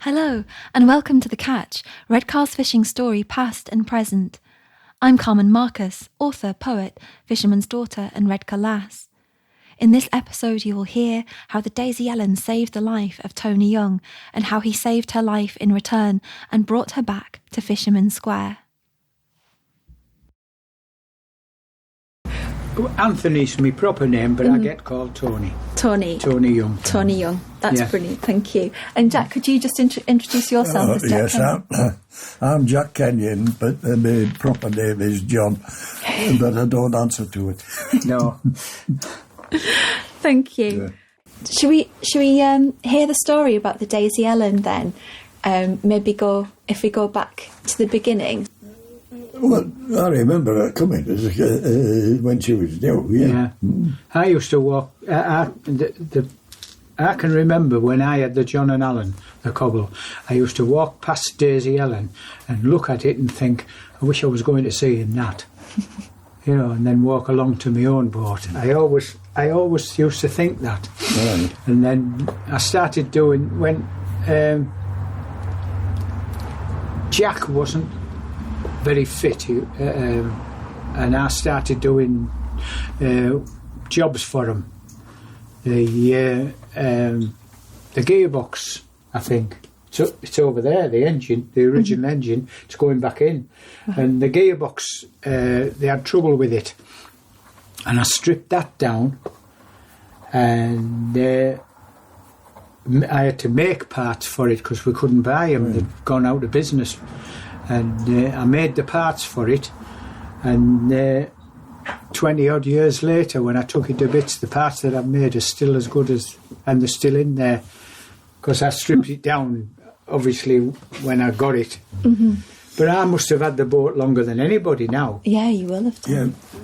Hello, and welcome to The Catch, Redcar's fishing story past and present. I'm Carmen Marcus, author, poet, fisherman's daughter and Redcar lass. In this episode you will hear how the Daisy Ellen saved the life of Tony Young and how he saved her life in return and brought her back to Fisherman Square. Anthony's my proper name, but I get called Tony. Tony Young. Tony Young. That's brilliant, thank you. And Jack, could you just introduce yourself as Jack Kenyon? Yes, I'm Jack Kenyon, but my proper name is John, but I don't answer to it. No. Thank you. Yeah. Should we hear the story about the Daisy Ellen then? Maybe if we go back to the beginning. Well, I remember her coming when she was new. Yeah. I used to walk. I can remember when I had the John and Alan, the cobble. I used to walk past Daisy Ellen and look at it and think, I wish I was going to see in that, and then walk along to my own boat. I always used to think that. Right. And then I started doing when Jack wasn't very fit, and I started doing jobs for him. The gearbox, I think, it's over there. The engine, the original engine, it's going back in, and the gearbox, they had trouble with it, and I stripped that down, and I had to make parts for it because we couldn't buy them. They'd gone out of business. And I made the parts for it, and 20 odd years later when I took it to bits, the parts that I've made are still as good as, and they're still in there because I stripped it down obviously when I got it. Mm-hmm. But I must have had the boat longer than anybody now. Yeah, you will have done. Yeah.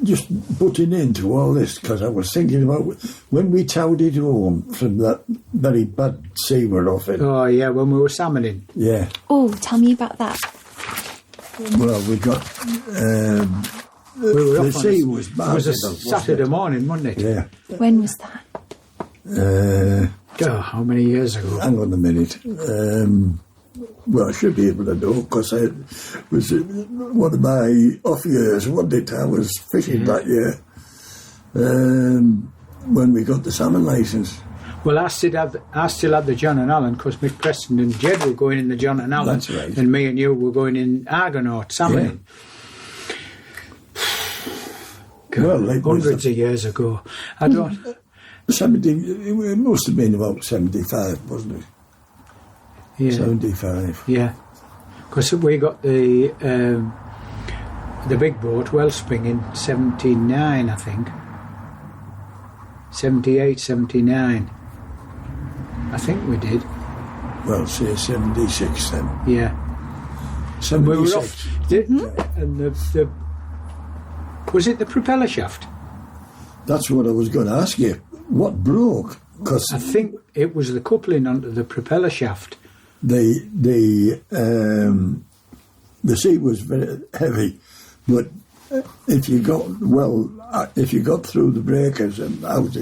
Just putting into all this, because I was thinking about when we towed it home from that very bad sea we're off in. Oh yeah, when we were salmoning. Yeah. Oh, tell me about that. Well, we got we were the sea was bad. It was a Saturday morning, wasn't it? Yeah. When was that? How many years ago? Hang on a minute. Well, I should be able to know because it was one of my off years, wasn't it? I was fishing that year when we got the salmon licence. Well, I still had the John and Alan because Mick Preston and Jed were going in the John and Alan. That's right. And me and you were going in Argonaut salmoning. Yeah. Well, hundreds of years ago. I don't... 70, it must have been about 75, wasn't it? Yeah. 75. Yeah, because we got the big boat, Wellspring, in 79, I think. 78, 79. I think we did. Well, say 76 then. Yeah. 76. We were off. And the was it the propeller shaft? That's what I was going to ask you. What broke? Cause I think it was the coupling onto the propeller shaft. The sea was very heavy, but if you got through the breakers and out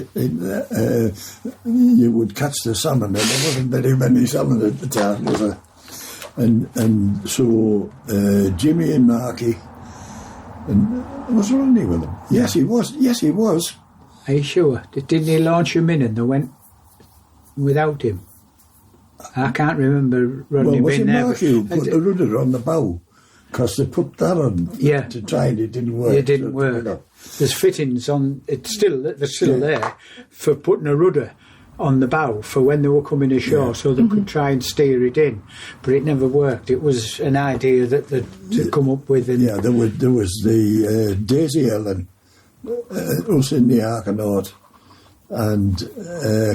you would catch the salmon, and there wasn't very many salmon at the time, was there? And so Jimmy and Marky, and was Ronnie with him? Yes, he was. Yes, he was. Are you sure? Didn't he launch him in and they went without him? I can't remember Rodney being there. Well, was it Mark who put the rudder on the bow? Because they put that on to try and it didn't work. It didn't work. There's fittings on, they're still there for putting a rudder on the bow for when they were coming ashore so they could try and steer it in. But it never worked. It was an idea that to come up with. And there was the Daisy Ellen, us in the Argonaut, and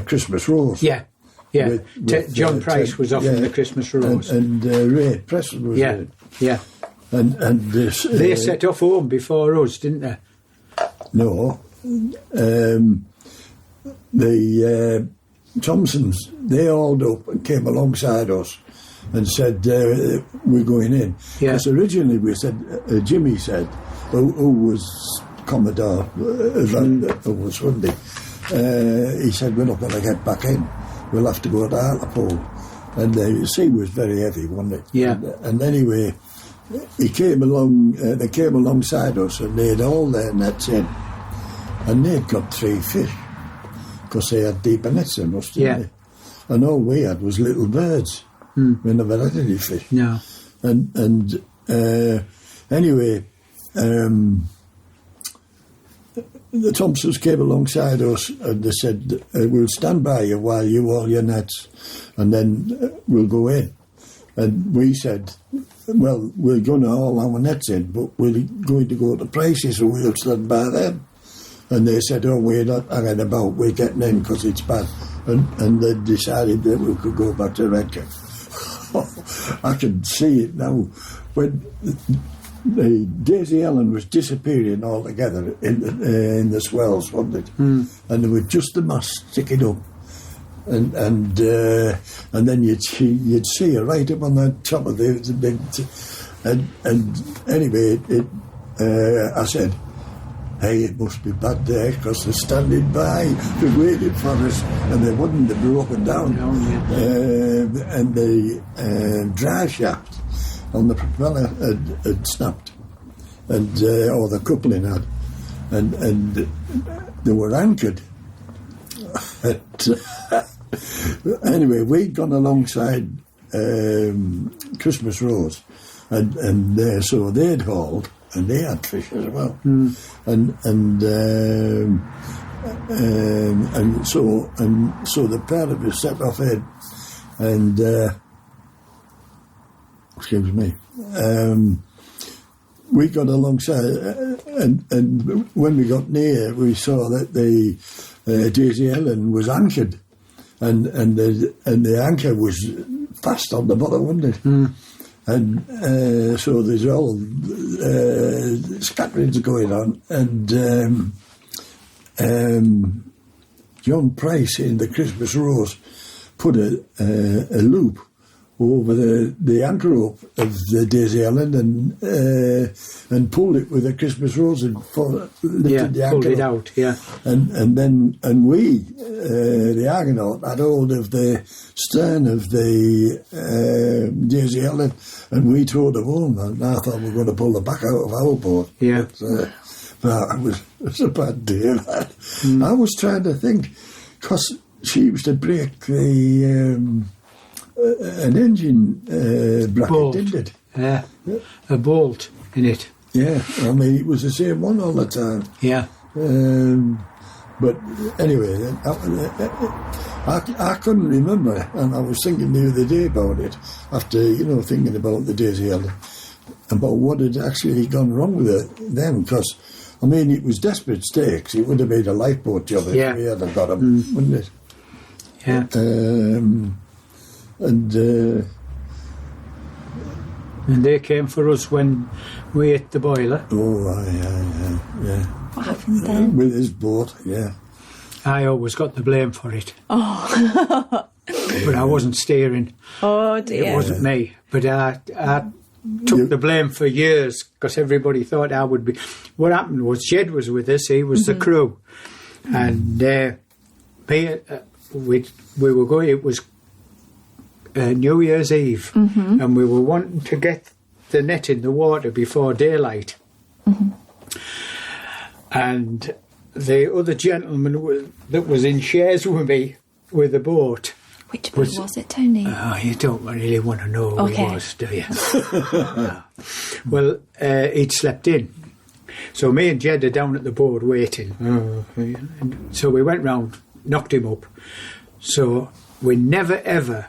Christmas Rose. Yeah. Yeah, with John Price was off in the Christmas Rose. And Ray Preston was in. Yeah. And this... they set off home before us, didn't they? No. The Thompsons, they hauled up and came alongside us and said, we're going in. Because originally we said, Jimmy said, who was Commodore, who was Sunday, he said, we're not going to get back in. We'll have to go to Hartlepool. and the sea was very heavy, wasn't it? Yeah. And anyway, he came along. They came alongside us, and they had all their nets in, and they'd got 3 fish because they had deeper nets than us, didn't they? And all we had was little birds. We never had any fish. No. And anyway, the Thompsons came alongside us and they said, we'll stand by you while you haul your nets and then we'll go in. And we said, well, we're going to haul our nets in, but we're going to go to prices, so we'll stand by them. And they said, oh, we're not hanging about, we're getting in because it's bad. And they decided that we could go back to Redcar. I can see it now. When the Daisy Ellen was disappearing altogether in the swells, wasn't it? And there was just the mast sticking up. And then you'd see her right up on the top of the big... And anyway, I said, hey, it must be bad there because they're standing by, they're waiting for us, and they wouldn't have broken down. And the dry shaft on the propeller had snapped, and or the coupling had, and they were anchored. Anyway, we'd gone alongside Christmas Rose, and so they'd hauled. And they had fish as well, and so the pair of us set off in, and excuse me, we got alongside, and when we got near, we saw that the Daisy Ellen was anchored, and the anchor was fast on the bottom, wasn't it? And so there's all scatterings going on, and John Price in the Christmas Rose put a loop over the anchor rope of the Daisy Ellen and pulled it with a Christmas Rose and lifted the anchor pulled it up. out, yeah. And we, the Argonaut, had hold of the stern of the Daisy Ellen, and we towed them home, and I thought we were going to pull the back out of our boat. Yeah. But it was a bad day, that. I was trying to think, because she used to break the... an engine bracket, bolt. didn't it? Yeah, a bolt in it. Yeah, I mean, it was the same one all the time. Yeah. But anyway, I couldn't remember, and I was thinking the other day about it, after, thinking about the Daisy Ellen, about what had actually gone wrong with them, because, I mean, it was desperate stakes. It would have made a lifeboat job if we hadn't got them, wouldn't it? Yeah. And they came for us when we hit the boiler. Oh, yeah. What happened then? With his boat, yeah. I always got the blame for it. Oh. But I wasn't steering. Oh, dear. It wasn't me. But I took the blame for years because everybody thought I would be. What happened was Jed was with us. He was the crew. And we were going, it was New Year's Eve, and we were wanting to get the net in the water before daylight. And the other gentleman that was in shares with me with the boat. Which boat was it, Tony? Oh, you don't really want to know who it was, do you? No. Well, he'd slept in. So me and Jed are down at the board waiting. And so we went round, knocked him up. So we never ever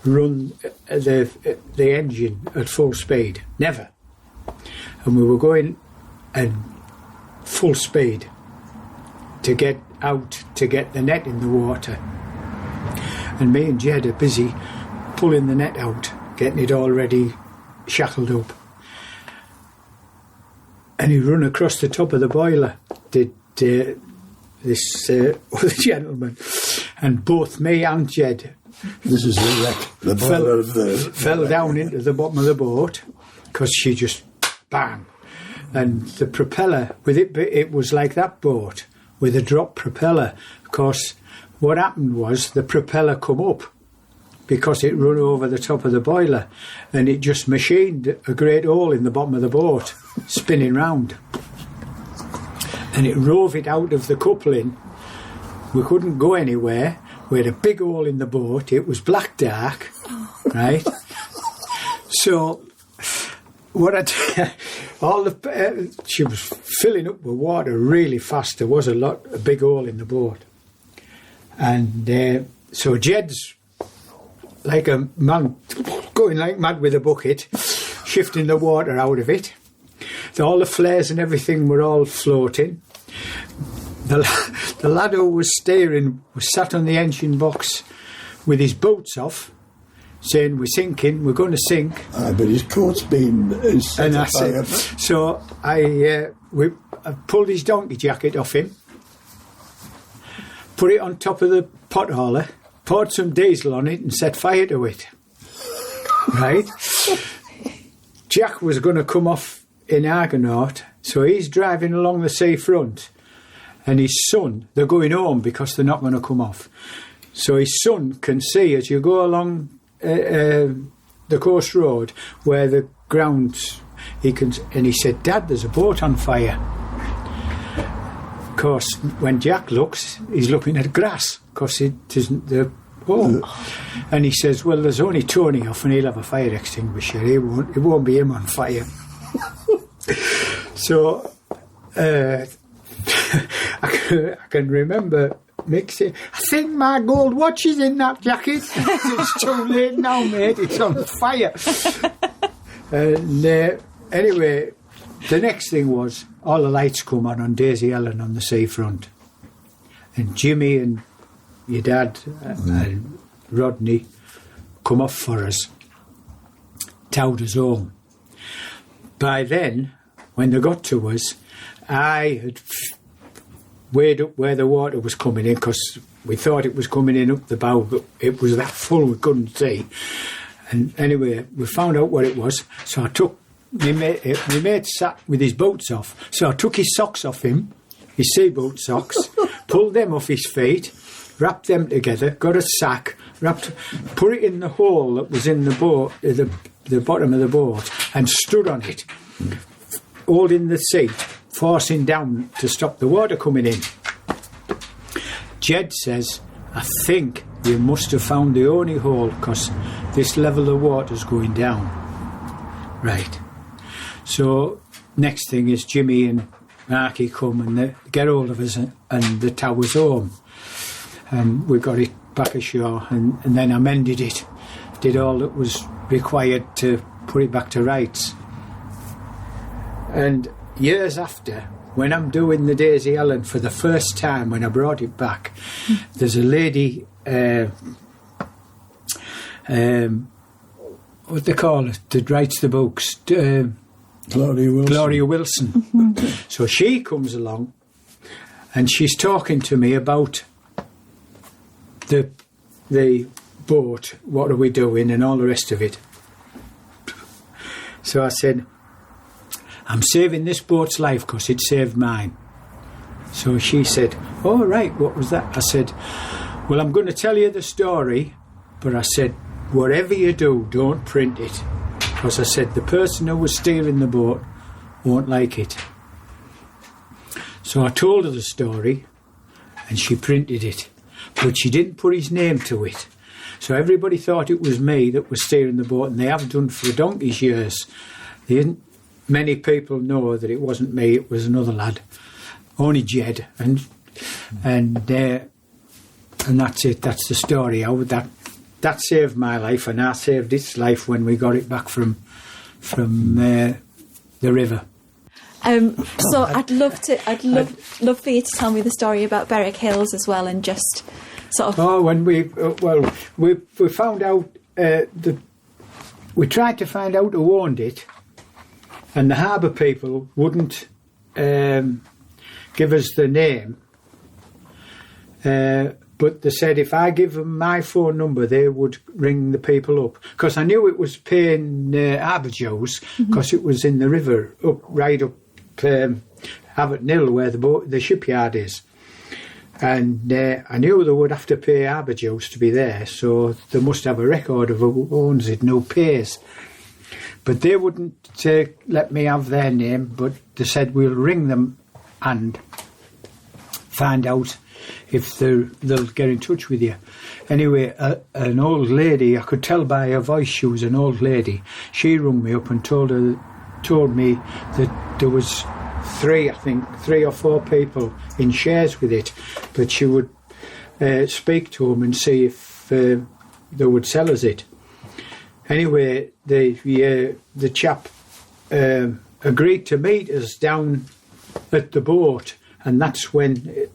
run the engine at full speed, never. And we were going at full speed to get out to get the net in the water. And me and Jed are busy pulling the net out, getting it already shackled up. And he run across the top of the boiler, did this other gentleman, and both me and Jed. This is the wreck, the boiler of the... Fell down into the bottom of the boat, because she just, bang. And the propeller, with it was like that boat, with a drop propeller. Of course, what happened was the propeller come up because it run over the top of the boiler, and it just machined a great hole in the bottom of the boat, spinning round. And it rove it out of the coupling. We couldn't go anywhere. We had a big hole in the boat. It was black dark, right? So, she was filling up with water really fast. There was a big hole in the boat. And so Jed's like a man going like mad with a bucket, shifting the water out of it. All the flares and everything were all floating. The lad who was steering was sat on the engine box with his boots off, saying, "We're sinking, we're going to sink." But his coat's been set afire. So I pulled his donkey jacket off him, put it on top of the pot hauler, poured some diesel on it and set fire to it. Right? Jack was going to come off in Argonaut, so he's driving along the seafront, and his son, they're going home because they're not going to come off. So his son can see as you go along the coast road where the ground, and he said, "Dad, there's a boat on fire." Of course, when Jack looks, he's looking at grass because it isn't the home. And he says, "Well, there's only Tony off and he'll have a fire extinguisher. It won't be him on fire." So I can remember Mick saying, "I think my gold watch is in that jacket." "It's too late now, mate, it's on fire." And anyway, the next thing was all the lights come on Daisy Ellen on the seafront, and Jimmy and your dad and Rodney come off for us, towed us home. By then, when they got to us, I had weighed up where the water was coming in, because we thought it was coming in up the bow, but it was that full we couldn't see. And anyway, we found out what it was, so I took my mate sat with his boots off, so I took his socks off him, his sea boot socks, pulled them off his feet, wrapped them together, got a sack, put it in the hole that was in the boat, the bottom of the boat, and stood on it, holding the seat, forcing down to stop the water coming in. Jed says, "I think you must have found the only hole, because this level of water's going down." Right. So next thing is Jimmy and Marky come and they get hold of us and the tower's home. And we got it back ashore, and then I mended it, did all that was required to put it back to rights. And years after, when I'm doing the Daisy Ellen for the first time, when I brought it back, there's a lady, what they call it, that writes the books, Gloria Wilson. So she comes along and she's talking to me about the boat, what are we doing, and all the rest of it. So I said, "I'm saving this boat's life because it saved mine." So she said, "Oh, right, what was that?" I said, "Well, I'm going to tell you the story, but I said, whatever you do, don't print it. Because I said, the person who was steering the boat won't like it." So I told her the story, and she printed it. But she didn't put his name to it. So everybody thought it was me that was steering the boat, and they have done for donkey's years. Many people know that it wasn't me, it was another lad, only Jed, and that's it. That's the story. How that saved my life, and I saved its life when we got it back from the river. So I'd love for you to tell me the story about Berwick Hills as well, and just sort of. Oh, when we found out we tried to find out who owned it, and the harbour people wouldn't give us the name. But they said if I give them my phone number, they would ring the people up. Because I knew it was paying Aberjoes, because it was in the river, right up Haverton Hill, where the shipyard is. And I knew they would have to pay Arbor Dues to be there, so they must have a record of who owns it and who pays. But they wouldn't let me have their name, but they said we'll ring them and find out if they'll get in touch with you. Anyway, an old lady, I could tell by her voice she was an old lady. She rung me up and told me that there was three or four people in shares with it, but she would speak to them and see if they would sell us it. Anyway, the chap agreed to meet us down at the boat, and that's when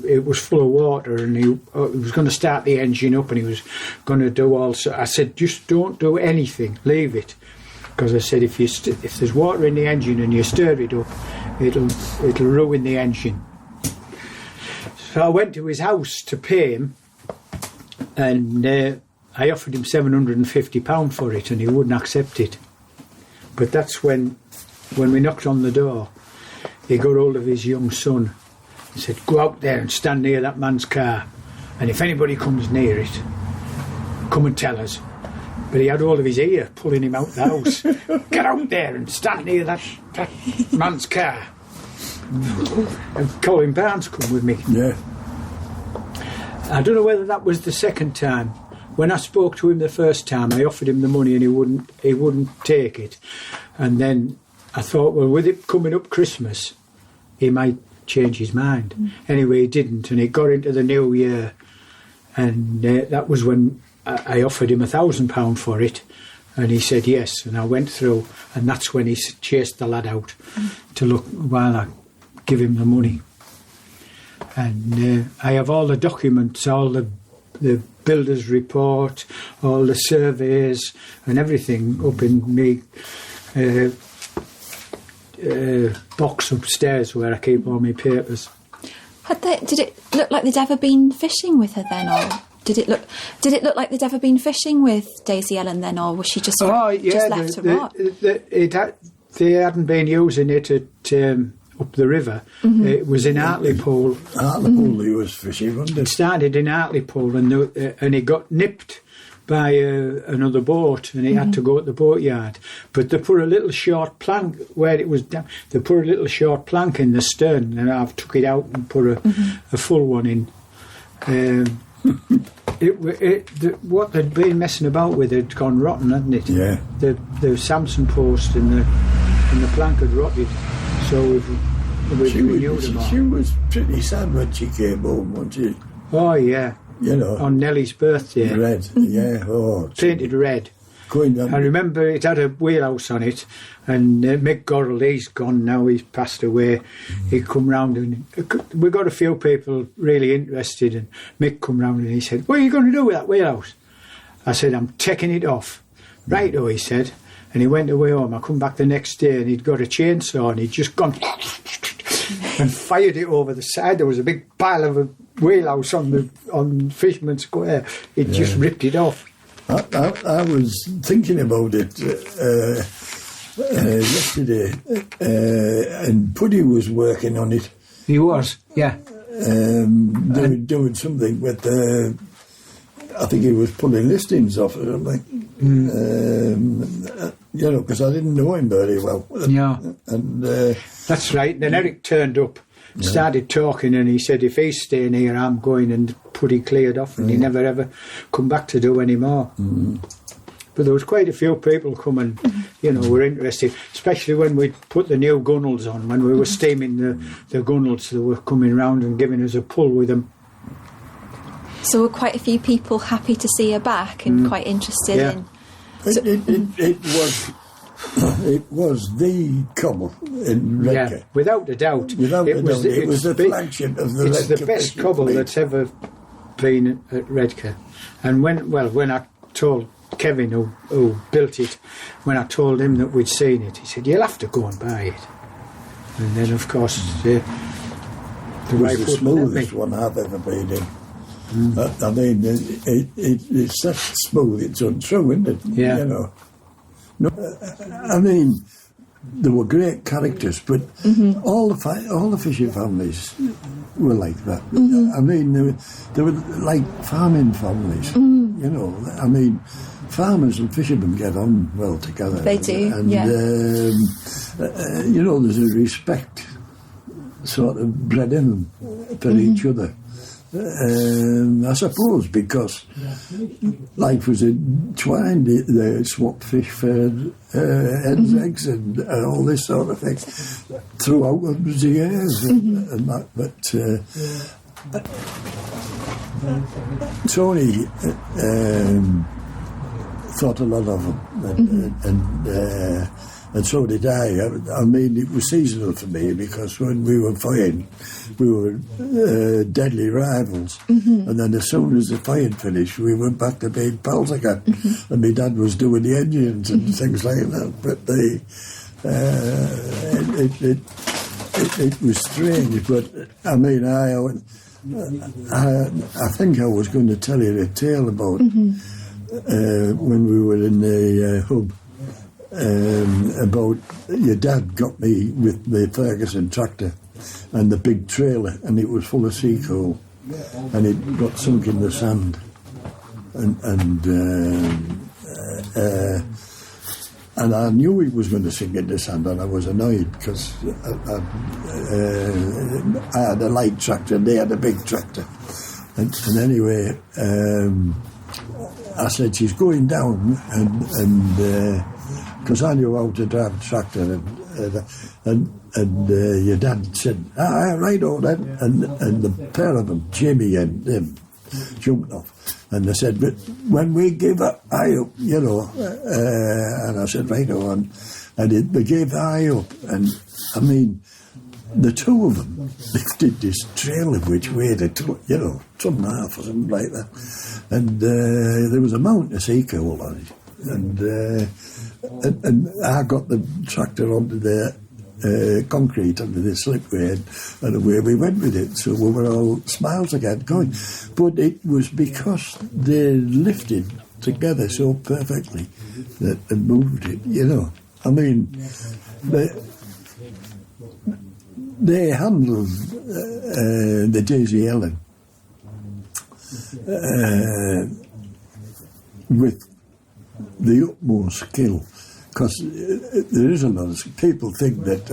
it was full of water, and he was going to start the engine up, and he was going to do all. So I said, just don't do anything, leave it, because I said if there's water in the engine and you stir it up, it'll ruin the engine. So I went to his house to pay him, and I offered him £750 for it, and he wouldn't accept it. But that's when we knocked on the door, he got hold of his young son. He said, go out there and stand near that man's car, and if anybody comes near it, come and tell us. But he had hold of his ear, pulling him out the house. Get out there and stand near that man's car. And Colin Barnes come with me. Yeah. I don't know whether that was the second time. When I spoke to him the first time, I offered him the money and he wouldn't take it. And then I thought, well, with it coming up Christmas, he might change his mind. Anyway, he didn't, and it got into the new year, and that was when I offered him £1,000 for it, and he said yes, and I went through, and that's when he chased the lad out to look while I give him the money. And I have all the documents, all the builder's report, all the surveys and everything up in me box upstairs where I keep all my papers. Did it look like they'd ever been fishing with her then, or did it look like they'd ever been fishing with Daisy Ellen then, or was she just left to rot? They hadn't been using it at up the river. It was in Hartlepool. Hartlepool he was fishing, wasn't it? It started in Hartlepool, and he got nipped by another boat, and he had to go at the boatyard. But they put a little short plank where it was down. They put a little short plank in the stern, and I've took it out and put a full one in. What they'd been messing about with had gone rotten, hadn't it? Yeah. The Samson post and the plank had rotted. So she was pretty sad when she came home, wasn't she? Oh yeah. You know, on Nellie's birthday. Red, yeah. Oh, painted red. I remember it had a wheelhouse on it, and Mick Gorrell, he's gone now, he's passed away. He come round, and we got a few people really interested, and Mick come round and he said, what are you going to do with that wheelhouse? I said, I'm taking it off. Right, he said, and he went away home. I come back the next day, and he'd got a chainsaw, and he'd just gone and fired it over the side. There was a big pile of a wheelhouse on Fisherman Square. He'd just ripped it off. I was thinking about it yesterday, and Puddy was working on it. He was, yeah. Doing something with, I think he was pulling listings off or something. You know, because I didn't know him very well. Yeah. And that's right. Then Eric turned up, started talking, and he said, if he's staying here, I'm going, and Puddy cleared off, and he never ever come back to do any more. But there was quite a few people coming, you know, were interested, especially when we put the new gunnels on. When we were steaming the gunnels, they were coming round and giving us a pull with them. So were quite a few people happy to see her back and quite interested in... So, it was the cobble in Redcar. Yeah, without a doubt. It was the flagship of the Redcar. It's the best cobble that's ever been at Redcar. And when I told Kevin, who built it, when I told him that we'd seen it, he said, you'll have to go and buy it. And then, of course, the was the smoothest one I've ever been in. I mean, it's such smooth, it's untrue, isn't it? Yeah. You know. No, I mean, they were great characters, but all the fishing families were like that. I mean, they were like farming families. You know, I mean, farmers and fishermen get on well together. They do, and, you know, there's a respect sort of bred in them for each other. I suppose because life was entwined, they swapped fish for hens, eggs, and all this sort of thing throughout hundreds of years, and that. But Tony thought a lot of them, and so did I. I mean, it was seasonal for me because when we were fighting, we were deadly rivals. And then as soon as the fighting finished, we went back to being pals again. And my dad was doing the engines and things like that. But it was strange. But I mean, I think I was going to tell you a tale about when we were in the hub. About your dad got me with the Ferguson tractor and the big trailer, and it was full of sea coal, and it got sunk in the sand, and I knew it was going to sink in the sand, and I was annoyed because I had a light tractor and they had a big tractor, and anyway, I said, she's going down, and because I knew how to drive a tractor, and your dad said, right on then, and the pair of them, Jimmy and him, jumped off, and they said, but when we give up, eye up, you know, and I said, right on, and they gave the eye up, and I mean, the two of them lifted this trailer which weighed a ton and a half or something like that, and there was a mountain of sea coal on it, and I got the tractor onto the concrete, onto the slipway, and away we went with it. So we were all smiles again going. But it was because they lifted together so perfectly that they moved it, you know. I mean, they handled the Daisy Ellen with the utmost skill, because there is a lot of people think that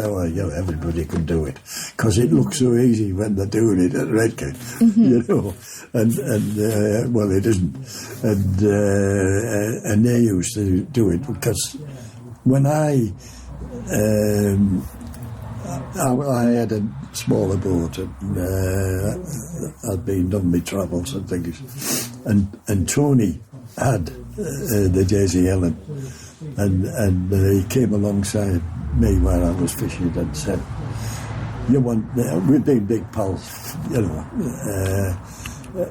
everybody can do it because it looks so easy when they're doing it at Redcar, you know, and well, it isn't, and they used to do it because when I had a smaller boat, and I'd been done my travels and things, and Tony had the Daisy Ellen, and he came alongside me while I was fishing and said, we've been big pals, you know,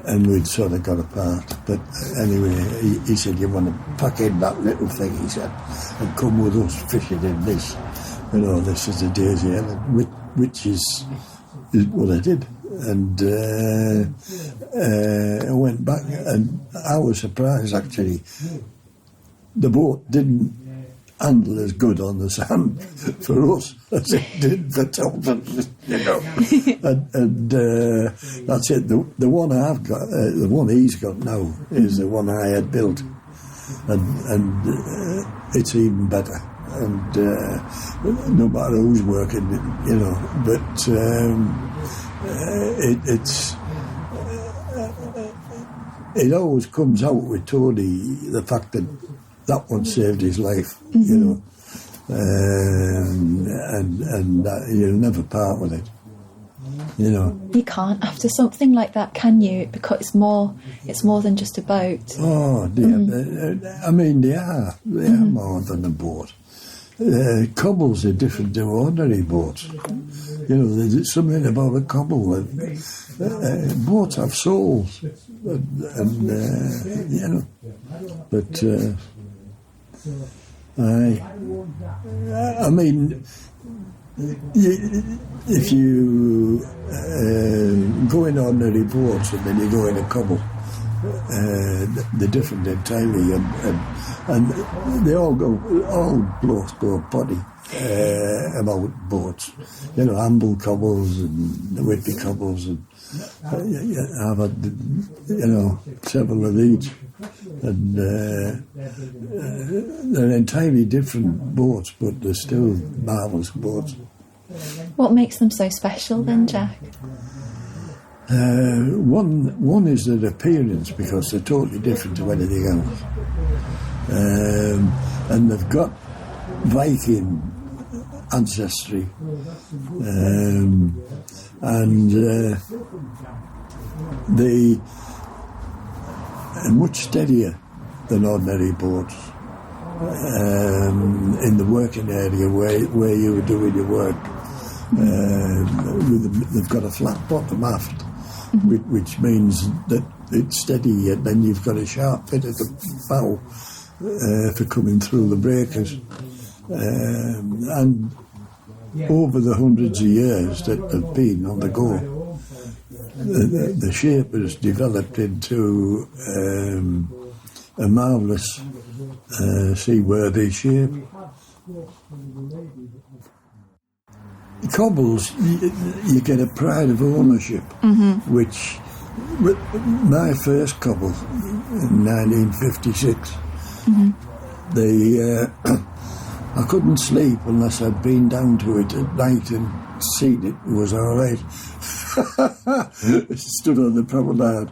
and we'd sort of got apart, but anyway, he said, you want to pack in that little thing, he said, and come with us fishing in this, you know, this is the Daisy Ellen, which is what I did. And I went back, and I was surprised actually. The boat didn't handle as good on the sand for us as it did for Thompson, you know. and that's it. The one I've got, the one he's got now, is the one I had built, and it's even better. And no matter who's working, you know, but. It always comes out with Tony, the fact that one saved his life, you know, and you'll never part with it, you know. You can't after something like that, can you? Because it's more than just a boat. Oh dear, I mean they are more than a boat. Cobbles are different to ordinary boats. You know, there's something about a cobble. Boats have souls, and you know. But I mean, if you go in ordinary boats and then you go in a cobble, they're different entirely, and they all blokes go potty about boats. You know, Amble cobbles and Whitby cobbles, and I've had, you know, several of each, and they're entirely different boats, but they're still marvellous boats. What makes them so special then, Jack? One is their appearance, because they're totally different to anything else, and they've got Viking ancestry, and they are much steadier than ordinary boats in the working area where you were doing your work. They've got a flat bottom aft, which means that it's steady, and then you've got a sharp bit at the bow for coming through the breakers. And over the hundreds of years that have been on the go, the shape has developed into a marvellous seaworthy shape. Cobbles, you get a pride of ownership, which my first cobble in 1956, I couldn't sleep unless I'd been down to it at night and seen it was all right. It stood on the promenade,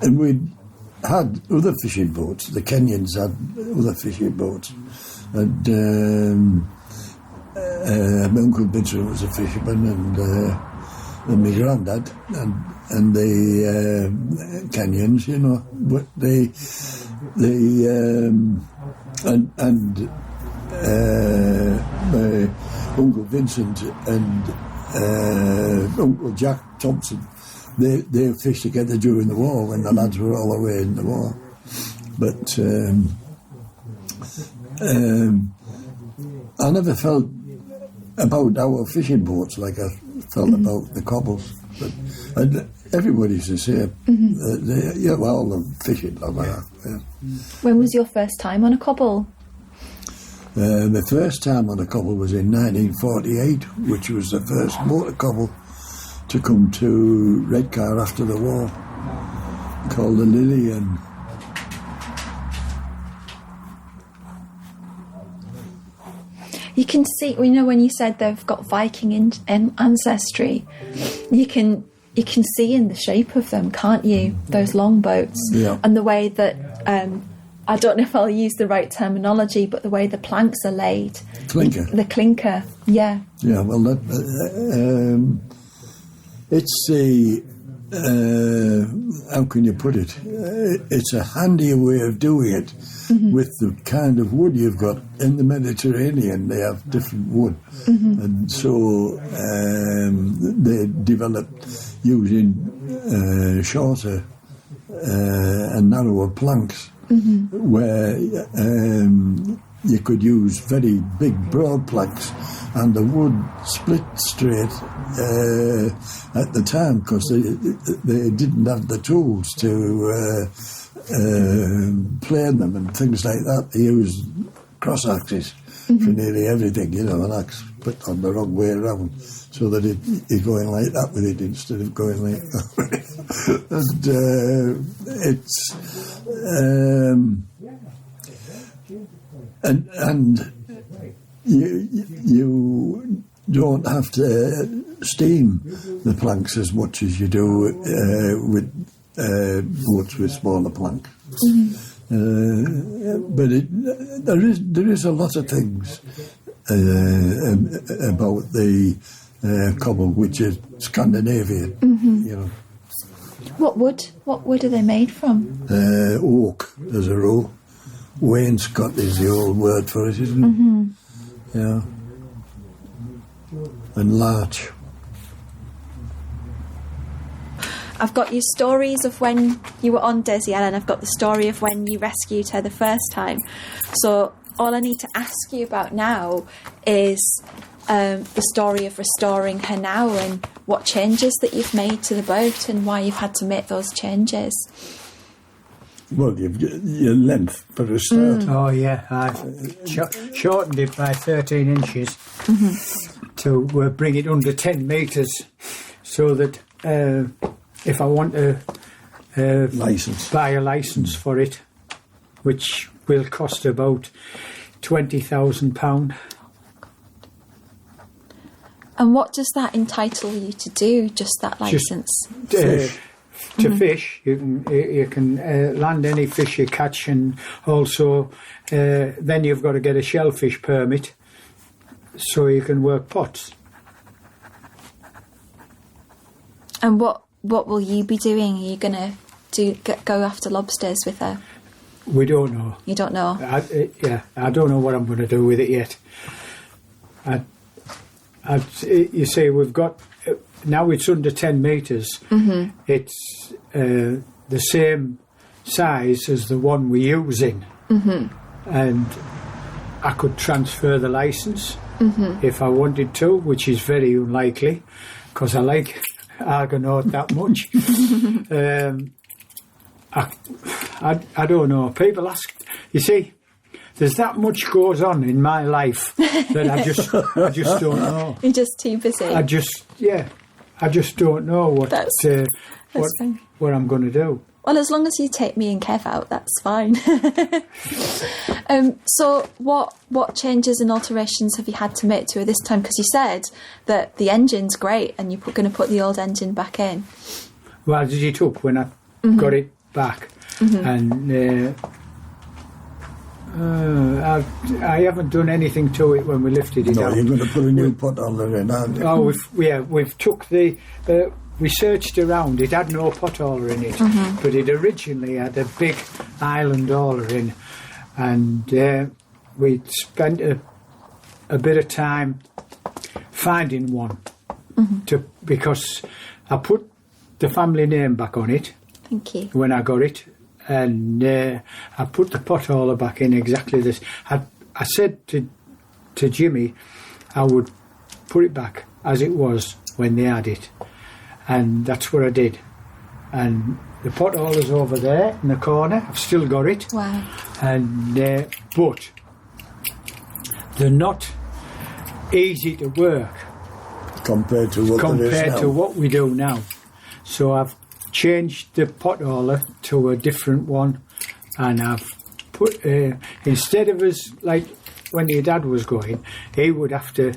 and we'd had other fishing boats. The Kenyons had other fishing boats, and my Uncle Vincent was a fisherman, and my granddad, and the Kenyons, you know, but my Uncle Vincent and Uncle Jack Thompson, they fished together during the war when the lads were all away in the war. But I never felt about our fishing boats like I felt about the cobbles. And everybody's the same. All the fishing like that. Yeah. When was your first time on a cobble? The first time on a cobble was in 1948, which was the first motor cobble to come to Redcar after the war, called the Lillian. You can see, you know, when you said they've got Viking ancestry, you can see in the shape of them, can't you? Those long boats, and the way that I don't know if I'll use the right terminology, but the way the planks are laid. Clinker. The clinker, yeah. Yeah, well, that it's the how can you put it? It's a handier way of doing it. With the kind of wood you've got in the Mediterranean, they have different wood, and so they developed using shorter and narrower planks, where you could use very big broad planks, and the wood split straight at the time, because they didn't have the tools to plane them and things like that. They used cross axes for nearly everything, you know, an axe put on the wrong way around, so that you're going like that with it instead of going like that with it. And it's and you don't have to steam the planks as much as you do with boats with smaller planks. But there is a lot of things about the cobble which is Scandinavian. You know. What wood are they made from? Oak as a rule. Wainscot is the old word for it, isn't it? Yeah. And larch. I've got your stories of when you were on Desi Ellen. I've got the story of when you rescued her the first time. So all I need to ask you about now is the story of restoring her now, and what changes that you've made to the boat and why you've had to make those changes? Well, you've got your length for a start. Oh yeah, I've shortened it by 13 inches to bring it under 10 metres, so that if I want to buy a licence for it, which will cost about £20,000. And what does that entitle you to do, just that licence? To fish, you can land any fish you catch, and also then you've got to get a shellfish permit so you can work pots. And what will you be doing? Are you going to go after lobsters with her? We don't know. You don't know? I don't know what I'm going to do with it yet. You see, we've got, now it's under 10 metres. It's the same size as the one we're using. And I could transfer the licence if I wanted to, which is very unlikely, because I like Argonaut that much. I don't know. People ask, you see, there's that much goes on in my life that I just don't know. You're just too busy. I just don't know what I'm going to do. Well, as long as you take me and Kev out, that's fine. So what changes and alterations have you had to make to it this time? Because you said that the engine's great and you're going to put the old engine back in. Well, did you took when I got it back, and I haven't done anything to it when we lifted it out. You're going to put a new pot holder in, aren't you? Oh, we've took the. We searched around. It had no pot hauler in it, but it originally had a big island hauler in, and we spent a bit of time finding one because I put the family name back on it. Thank you. When I got it, and I put the pot hauler back in exactly this. I said to Jimmy I would put it back as it was when they had it. And that's what I did. And the pot hauler's over there in the corner. I've still got it. Wow. And but they're not easy to work compared to what we do now. So I've changed the pot hauler to a different one, and I've put instead of us like when your dad was going, he would have to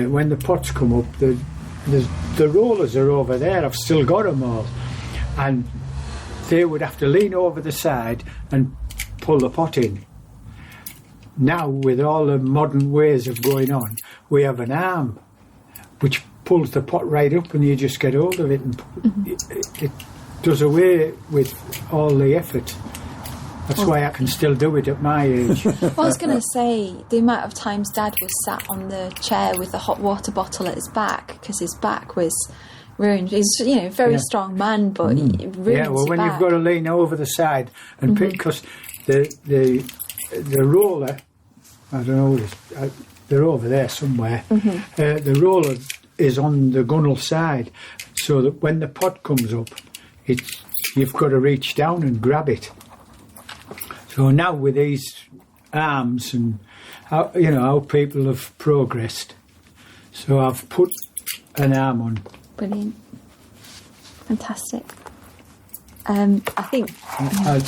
when the pots come up, the rollers are over there. I've still got them all, and they would have to lean over the side and pull the pot in. Now, with all the modern ways of going on, we have an arm which pulls the pot right up, and you just get hold of it, and it does away with all the effort. That's why I can still do it at my age. Well, I was going to say, the amount of times Dad was sat on the chair with a hot water bottle at his back because his back was ruined. He's, a very strong man, but it ruins your when back. you've got to lean over the side and pick, because the roller, I don't know, they're over there somewhere. The roller is on the gunnel side, so that when the pot comes up, you've got to reach down and grab it. So now with these arms and how people have progressed, so I've put an arm on. Brilliant, fantastic. I think. I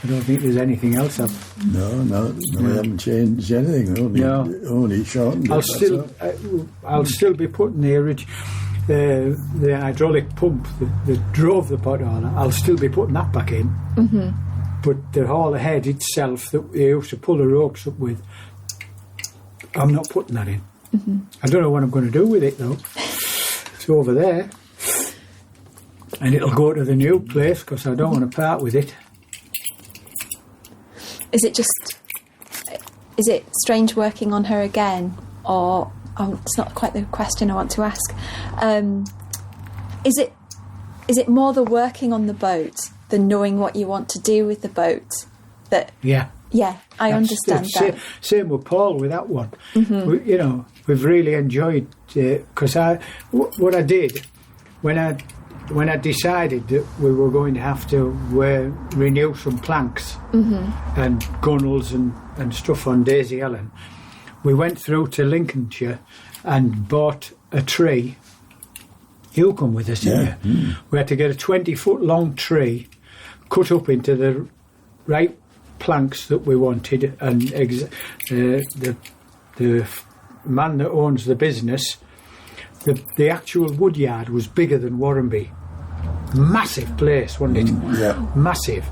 don't think there's anything else. No, we haven't changed anything. Only shortened. I'll still be putting the hydraulic pump that drove the pot hauler. I'll still be putting that back in. But the hauler head itself that we used to pull the ropes up with, I'm not putting that in. I don't know what I'm going to do with it though. It's over there, and it'll go to the new place because I don't want to part with it. Is it strange working on her again, or it's not quite the question I want to ask. Is it more the working on the boat than knowing what you want to do with the boat? I understand that. Same with Paul with that one. we've really enjoyed, because what I did when I decided that we were going to have to renew some planks and gunnels and stuff on Daisy Ellen, we went through to Lincolnshire and bought a tree. You come with us, didn't you? Mm. We had to get a 20-foot long tree cut up into the right planks that we wanted, and the man that owns the business, the actual wood yard was bigger than Warrenby. Massive place, wasn't it? Massive.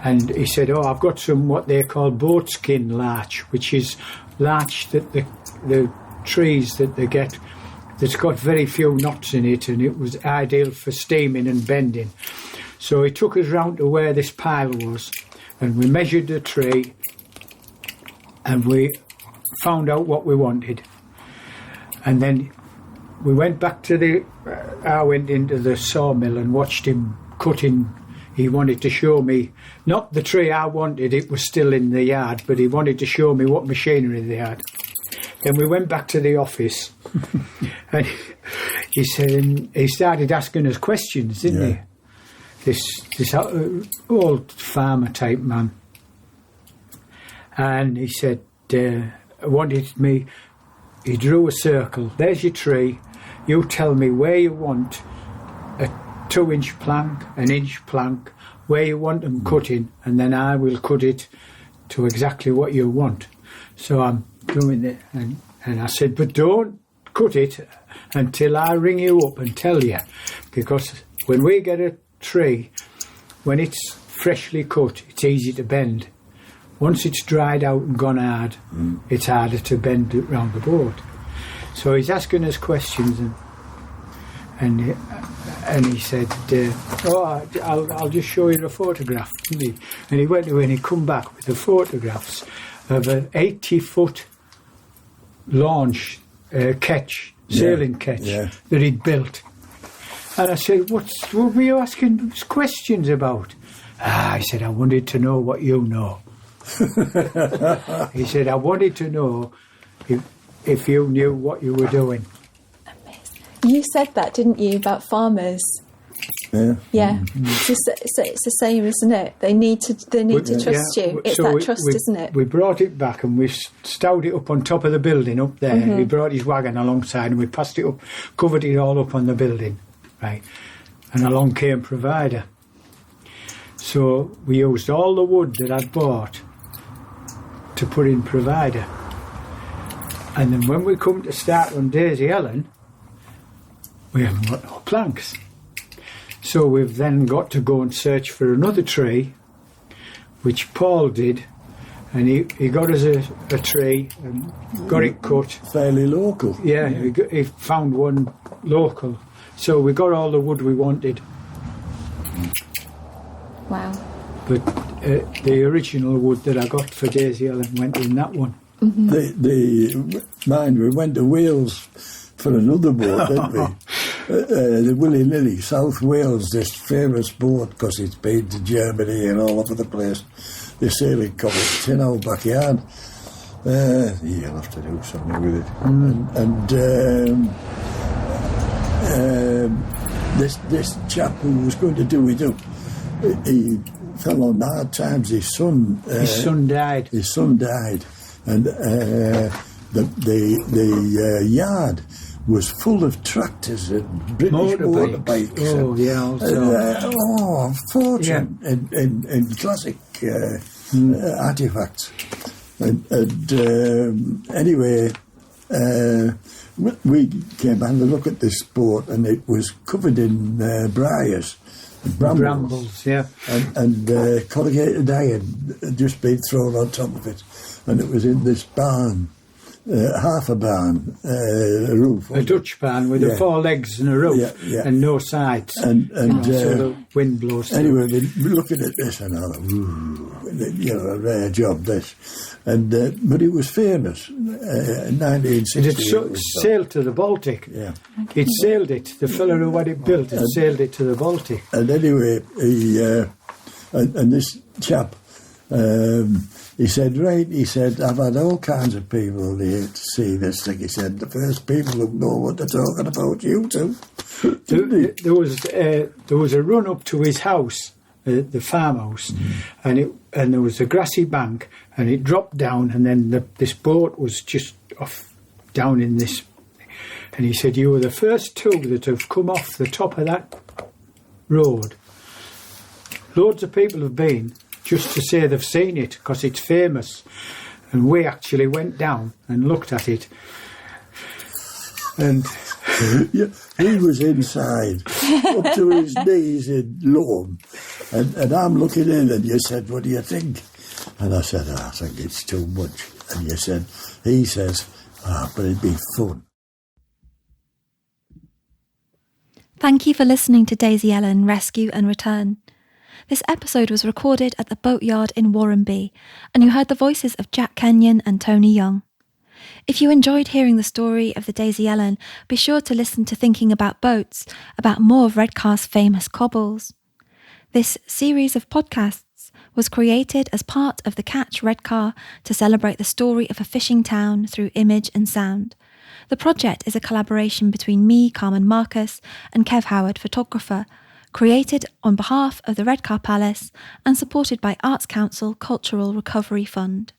And he said, I've got some what they call boat skin larch, which is larch that the trees that they get, that's got very few knots in it, and it was ideal for steaming and bending. So he took us round to where this pile was, and we measured the tree, and we found out what we wanted. And then we went back to I went into the sawmill and watched him cutting. He wanted to show me, not the tree I wanted, it was still in the yard, but he wanted to show me what machinery they had. Then we went back to the office, and he said, he started asking us questions, didn't he? This old farmer type man. And he said, wanted me, he drew a circle. There's your tree. You tell me where you want a 2-inch plank, an inch plank, where you want them cutting, and then I will cut it to exactly what you want. So I'm doing it, and I said, but don't cut it until I ring you up and tell you, because when we get a tree, when it's freshly cut, it's easy to bend. Once it's dried out and gone hard, it's harder to bend it round the boat. So he's asking us questions, and he said, I'll just show you a photograph. And he went away and he come back with the photographs of an 80-foot launch ketch, sailing ketch that he'd built. And I said, what were you asking questions about? I said, I wanted to know what you know. He said, I wanted to know if you knew what you were doing. Amazing. You said that, didn't you, about farmers? Yeah. Mm-hmm. It's the same, isn't it? They need to trust you. It's that trust, isn't it? We brought it back and we stowed it up on top of the building up there. Mm-hmm. He brought his wagon alongside and we passed it up, covered it all up on the building, right? And along came Provider. So we used all the wood that I'd bought to put in Provider. And then when we come to start on Daisy Ellen, we haven't got no planks. So we've then got to go and search for another tree, which Paul did, and he got us a tree and got it cut. Fairly local. Yeah, he found one local. So we got all the wood we wanted. Wow. But the original wood that I got for Daisy Ellen went in that one. Mm-hmm. Mind, we went to Wales for another boat, didn't we? The Willy-Nilly, South Wales, this famous boat, because it's been to Germany and all over the place. The sailing club, it's in our backyard. You'll have to do something with it. This chap who was going to do it up, he fell on hard times. His son died. His son died, and the yard was full of tractors and British motorbikes. Oh, yeah, also. Fortune in classic artefacts. And anyway, we came and had a look at this boat, and it was covered in briars. Brambles, yeah. And corrugated iron had just been thrown on top of it. And it was in this barn, half a barn, roof. A Dutch barn with the 4 legs and a roof and no sides. And so the wind blows through. Anyway, we're looking at this and I thought, a rare job, this. And but it was famous in 1960. It had sailed to the Baltic. Yeah. It sailed it. The fellow who had it built sailed it to the Baltic. And anyway, he and this chap He said, right, he said, I've had all kinds of people here to see this thing. He said, the first people who know what they're talking about, you two. There was a run up to his house, the farmhouse, and there was a grassy bank, and it dropped down, and then this boat was just off down in this. And he said, you were the first two that have come off the top of that road. Loads of people have been just to say they've seen it because it's famous. And we actually went down and looked at it. And yeah, he was inside, up to his knees in loam. And I'm looking in, and you said, what do you think? And I said, I think it's too much. And he says, but it'd be fun. Thank you for listening to Daisy Ellen Rescue and Return. This episode was recorded at the boatyard in Warrenby, and you heard the voices of Jack Kenyon and Tony Young. If you enjoyed hearing the story of the Daisy Ellen, be sure to listen to Thinking About Boats, about more of Redcar's famous cobbles. This series of podcasts was created as part of the Catch Redcar to celebrate the story of a fishing town through image and sound. The project is a collaboration between me, Carmen Marcus, and Kev Howard, photographer, created on behalf of the Redcar Palace and supported by Arts Council Cultural Recovery Fund.